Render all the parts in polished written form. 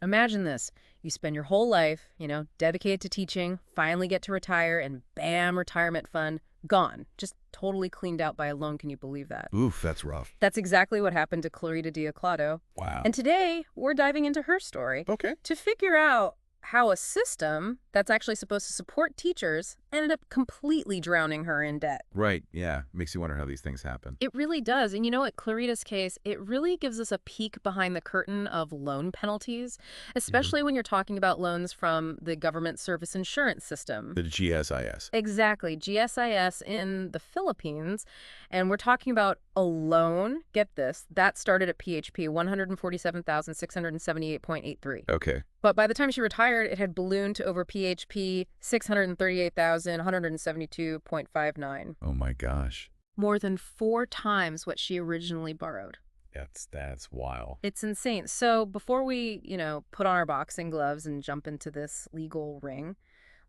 Imagine this. You spend your whole life, dedicated to teaching, finally get to retire, and bam, retirement fund, gone. Just totally cleaned out by a loan. Can you believe that? Oof, that's rough. That's exactly what happened to Clarita Aclado. Wow. And today, we're diving into her story Okay. to figure out how a system that's actually supposed to support teachers ended up completely drowning her in debt. Right, yeah. Makes you wonder how these things happen. It really does. And you know what, Clarita's case, it really gives us a peek behind the curtain of loan penalties, especially when you're talking about loans from the government service insurance system. The GSIS. Exactly, GSIS in the Philippines. And we're talking about a loan, get this, that started at PHP 147,678.83. Okay. But by the time she retired, it had ballooned to over PHP 638,172.59. Oh my gosh. More than 4 times what she originally borrowed. That's wild. It's insane. So before we, put on our boxing gloves and jump into this legal ring,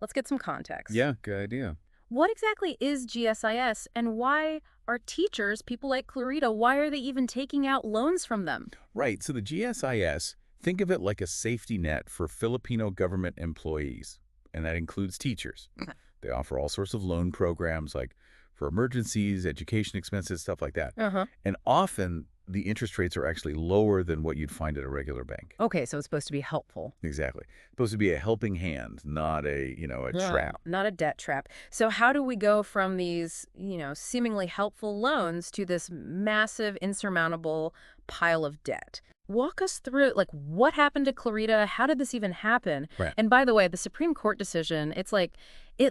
let's get some context. Yeah, good idea. What exactly is GSIS, and why are teachers, people like Clarita, why are they even taking out loans from them? Right, so the GSIS, think of it like a safety net for Filipino government employees, and that includes teachers. They offer all sorts of loan programs like for emergencies, education expenses, stuff like that. And often the interest rates are actually lower than what you'd find at a regular bank. Okay, so it's supposed to be helpful. Exactly. Supposed to be a helping hand, not a trap. Not a debt trap. So how do we go from these, seemingly helpful loans to this massive, insurmountable pile of debt? Walk us through, what happened to Clarita? How did this even happen? Right. And by the way, the Supreme Court decision, it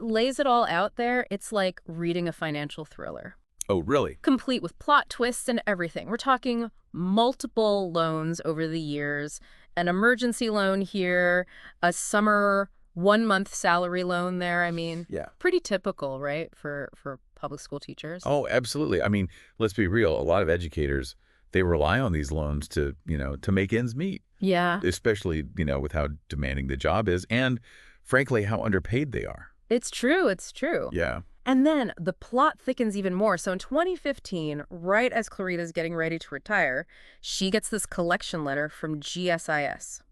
lays it all out there. It's like reading a financial thriller. Oh, really? Complete with plot twists and everything. We're talking multiple loans over the years, an emergency loan here, a summer 1-month salary loan there. I mean, Yeah. pretty typical, right, for public school teachers? Oh, absolutely. I mean, let's be real. A lot of educators, they rely on these loans to make ends meet. Yeah. Especially, with how demanding the job is and, frankly, how underpaid they are. It's true. It's true. Yeah. And then the plot thickens even more. So in 2015, right as Clarita's getting ready to retire, she gets this collection letter from GSIS.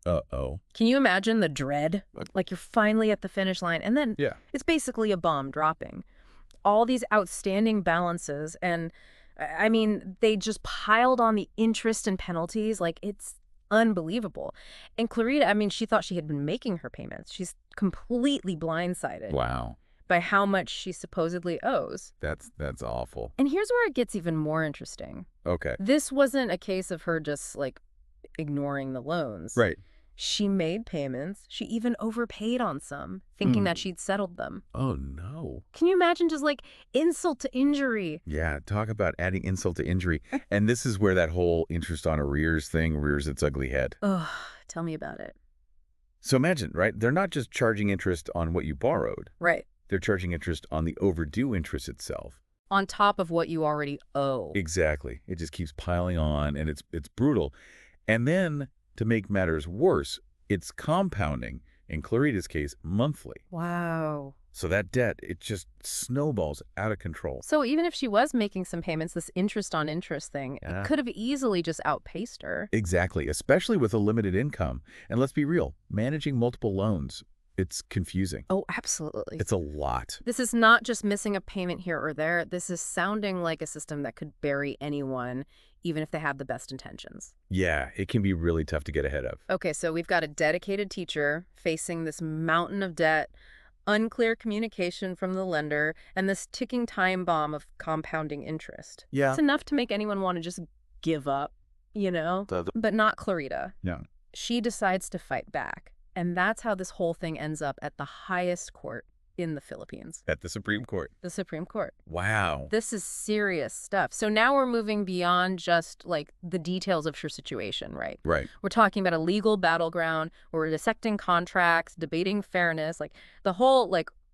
Uh-oh. Can you imagine the dread? Like you're finally at the finish line. And then it's basically a bomb dropping. All these outstanding balances. And I mean, they just piled on the interest and penalties. Like it's unbelievable. And Clarita, I mean, she thought she had been making her payments. She's completely blindsided. Wow. By how much she supposedly owes. That's awful. And here's where it gets even more interesting. Okay. This wasn't a case of her just, ignoring the loans. Right. She made payments. She even overpaid on some, thinking that she'd settled them. Oh, no. Can you imagine just, insult to injury? Yeah, talk about adding insult to injury. And this is where that whole interest on arrears thing rears its ugly head. Ugh, tell me about it. So imagine, right? They're not just charging interest on what you borrowed. Right. They're charging interest on the overdue interest itself. On top of what you already owe. Exactly. It just keeps piling on, and it's brutal. And then, to make matters worse, it's compounding, in Clarita's case, monthly. Wow. So that debt, it just snowballs out of control. So even if she was making some payments, this interest on interest thing, it could have easily just outpaced her. Exactly, especially with a limited income. And let's be real, managing multiple loans, it's confusing. Oh, absolutely. It's a lot. This is not just missing a payment here or there. This is sounding like a system that could bury anyone, even if they had the best intentions. Yeah, it can be really tough to get ahead of. Okay, so we've got a dedicated teacher facing this mountain of debt, unclear communication from the lender, and this ticking time bomb of compounding interest. Yeah. It's enough to make anyone want to just give up, But not Clarita. Yeah. She decides to fight back. And that's how this whole thing ends up at the highest court in the Philippines. At the Supreme Court. The Supreme Court. Wow. This is serious stuff. So now we're moving beyond just the details of her situation, right? Right. We're talking about a legal battleground. We're dissecting contracts, debating fairness, the whole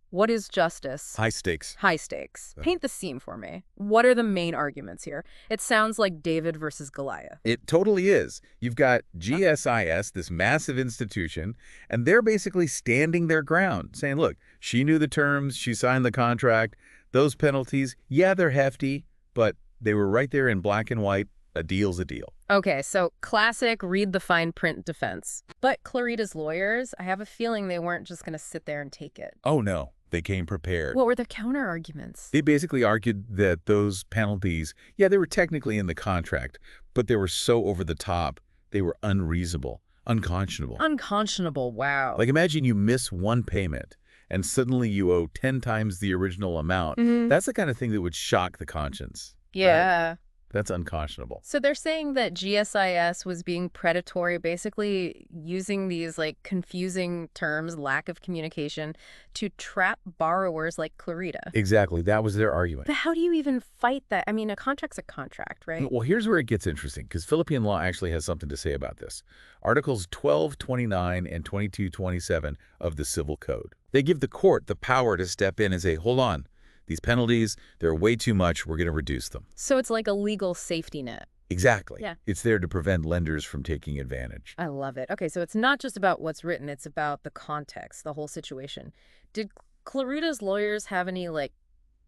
what is justice? High stakes. High stakes. Paint the scene for me. What are the main arguments here? It sounds like David versus Goliath. It totally is. You've got GSIS, this massive institution, and they're basically standing their ground, saying, look, she knew the terms, she signed the contract, those penalties, yeah, they're hefty, but they were right there in black and white. a deal's a deal. Okay, so classic read the fine print defense. But Clarita's lawyers, I have a feeling they weren't just going to sit there and take it. Oh, no. They came prepared. What were their counter-arguments? They basically argued that those penalties, yeah, they were technically in the contract, but they were so over the top, they were unreasonable, unconscionable. Unconscionable, wow. Like imagine you miss one payment and suddenly you owe 10 times the original amount. Mm-hmm. That's the kind of thing that would shock the conscience. Yeah. Right? That's unconscionable. So they're saying that GSIS was being predatory, basically using these like confusing terms, lack of communication, to trap borrowers like Clarita. Exactly. That was their argument. But how do you even fight that? I mean, a contract's a contract, right? Well, here's where it gets interesting, because Philippine law actually has something to say about this. Articles 1229 and 2227 of the Civil Code. They give the court the power to step in and say, hold on. These penalties, they're way too much. We're going to reduce them. So it's like a legal safety net. Exactly. Yeah. It's there to prevent lenders from taking advantage. I love it. Okay, so it's not just about what's written. It's about the context, the whole situation. Did Clarita's lawyers have any, like,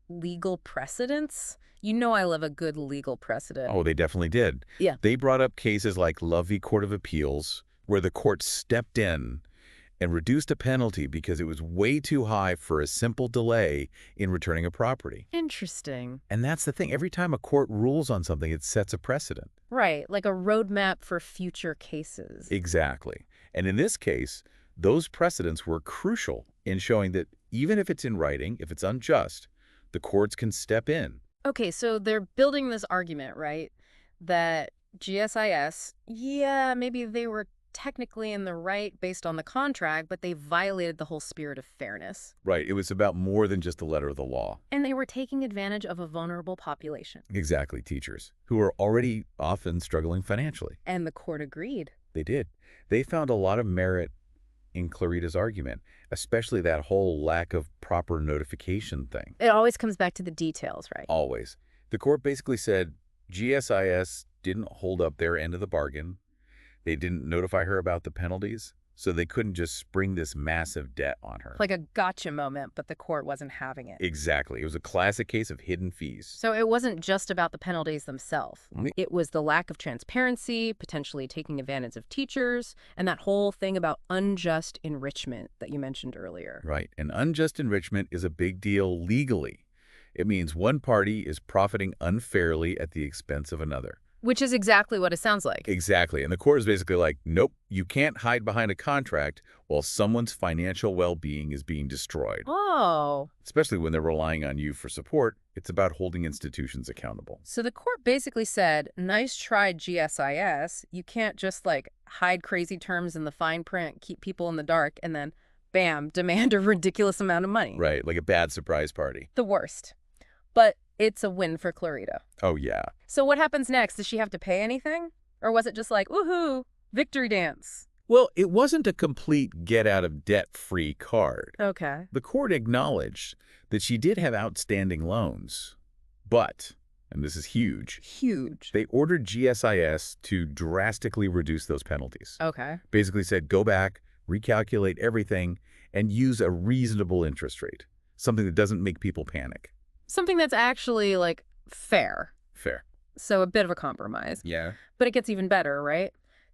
legal precedents? You know I love a good legal precedent. Oh, they definitely did. Yeah. They brought up cases like Love v. Court of Appeals, where the court stepped in and reduced a penalty because it was way too high for a simple delay in returning a property. Interesting. And that's the thing. Every time a court rules on something, it sets a precedent. Right, like a roadmap for future cases. Exactly. And in this case, those precedents were crucial in showing that even if it's in writing, if it's unjust, the courts can step in. Okay, so they're building this argument, right, that GSIS, yeah, maybe they were technically in the right based on the contract, but they violated the whole spirit of fairness. Right. It was about more than just the letter of the law. And they were taking advantage of a vulnerable population. Exactly, teachers, who are already often struggling financially. And the court agreed. They did. They found a lot of merit in Clarita's argument, especially that whole lack of proper notification thing. It always comes back to the details, right? Always. The court basically said GSIS didn't hold up their end of the bargain. They didn't notify her about the penalties, so they couldn't just spring this massive debt on her. Like a gotcha moment, but the court wasn't having it. Exactly. It was a classic case of hidden fees. So it wasn't just about the penalties themselves. It was the lack of transparency, potentially taking advantage of teachers, and that whole thing about unjust enrichment that you mentioned earlier. Right. And unjust enrichment is a big deal legally. It means one party is profiting unfairly at the expense of another. Which is exactly what it sounds like. Exactly. And the court is basically like, nope, you can't hide behind a contract while someone's financial well-being is being destroyed. Oh. Especially when they're relying on you for support. It's about holding institutions accountable. So the court basically said, nice try, GSIS. You can't just, like, hide crazy terms in the fine print, keep people in the dark, and then, bam, demand a ridiculous amount of money. Right, like a bad surprise party. The worst. But it's a win for Clarita. Oh, yeah. So what happens next? Does she have to pay anything? Or was it just like, woohoo, victory dance? Well, it wasn't a complete get-out-of-debt-free card. Okay. The court acknowledged that she did have outstanding loans. But, and this is huge, they ordered GSIS to drastically reduce those penalties. Okay. Basically said, go back, recalculate everything, and use a reasonable interest rate. Something that doesn't make people panic. Something that's actually, like, fair. Fair. So a bit of a compromise. Yeah. But it gets even better, right?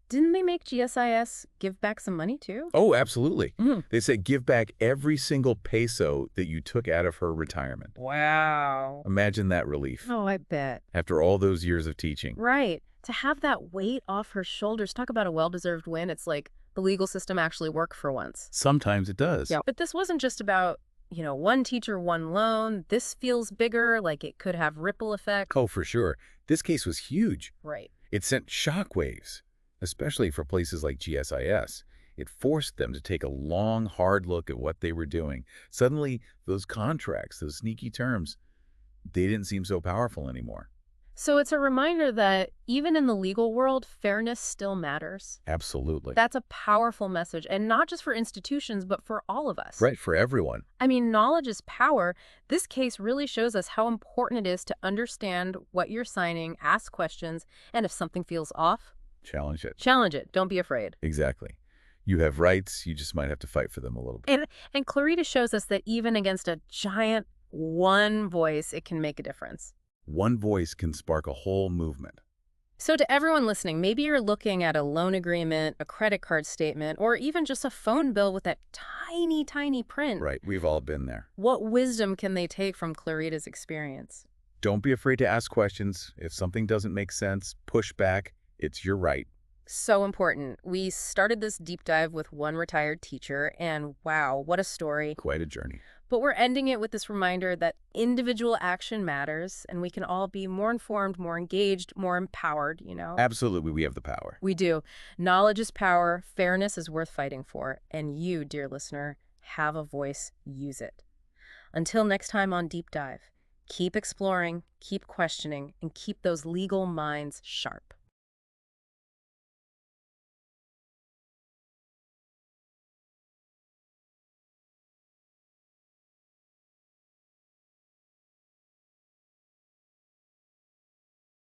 Didn't they make GSIS give back some money, too? Oh, absolutely. Mm. They said give back every single peso that you took out of her retirement. Wow. Imagine that relief. Oh, I bet. After all those years of teaching. Right. To have that weight off her shoulders, talk about a well-deserved win. It's like the legal system actually worked for once. Sometimes it does. Yeah. But this wasn't just about, you know, one teacher, one loan. This feels bigger, like it could have ripple effects. Oh, for sure. This case was huge. Right. It sent shockwaves, especially for places like GSIS. It forced them to take a long, hard look at what they were doing. Suddenly, those contracts, those sneaky terms, they didn't seem so powerful anymore. So it's a reminder that even in the legal world, fairness still matters. Absolutely. That's a powerful message, and not just for institutions, but for all of us. Right, for everyone. I mean, knowledge is power. This case really shows us how important it is to understand what you're signing, ask questions, and if something feels off, challenge it. Challenge it. Don't be afraid. Exactly. You have rights. You just might have to fight for them a little bit. And Clarita shows us that even against a giant one voice, it can make a difference. One voice can spark a whole movement. So to everyone listening, maybe you're looking at a loan agreement, a credit card statement, or even just a phone bill with that tiny, tiny print. Right, we've all been there. What wisdom can they take from Clarita's experience? Don't be afraid to ask questions. If something doesn't make sense, push back. It's your right. So important. We started this deep dive with one retired teacher, and wow, what a story. Quite a journey. But we're ending it with this reminder that individual action matters, and we can all be more informed, more engaged, more empowered, Absolutely, we have the power. We do. Knowledge is power, fairness is worth fighting for, and you, dear listener, have a voice, use it. Until next time on Deep Dive, keep exploring, keep questioning, and keep those legal minds sharp.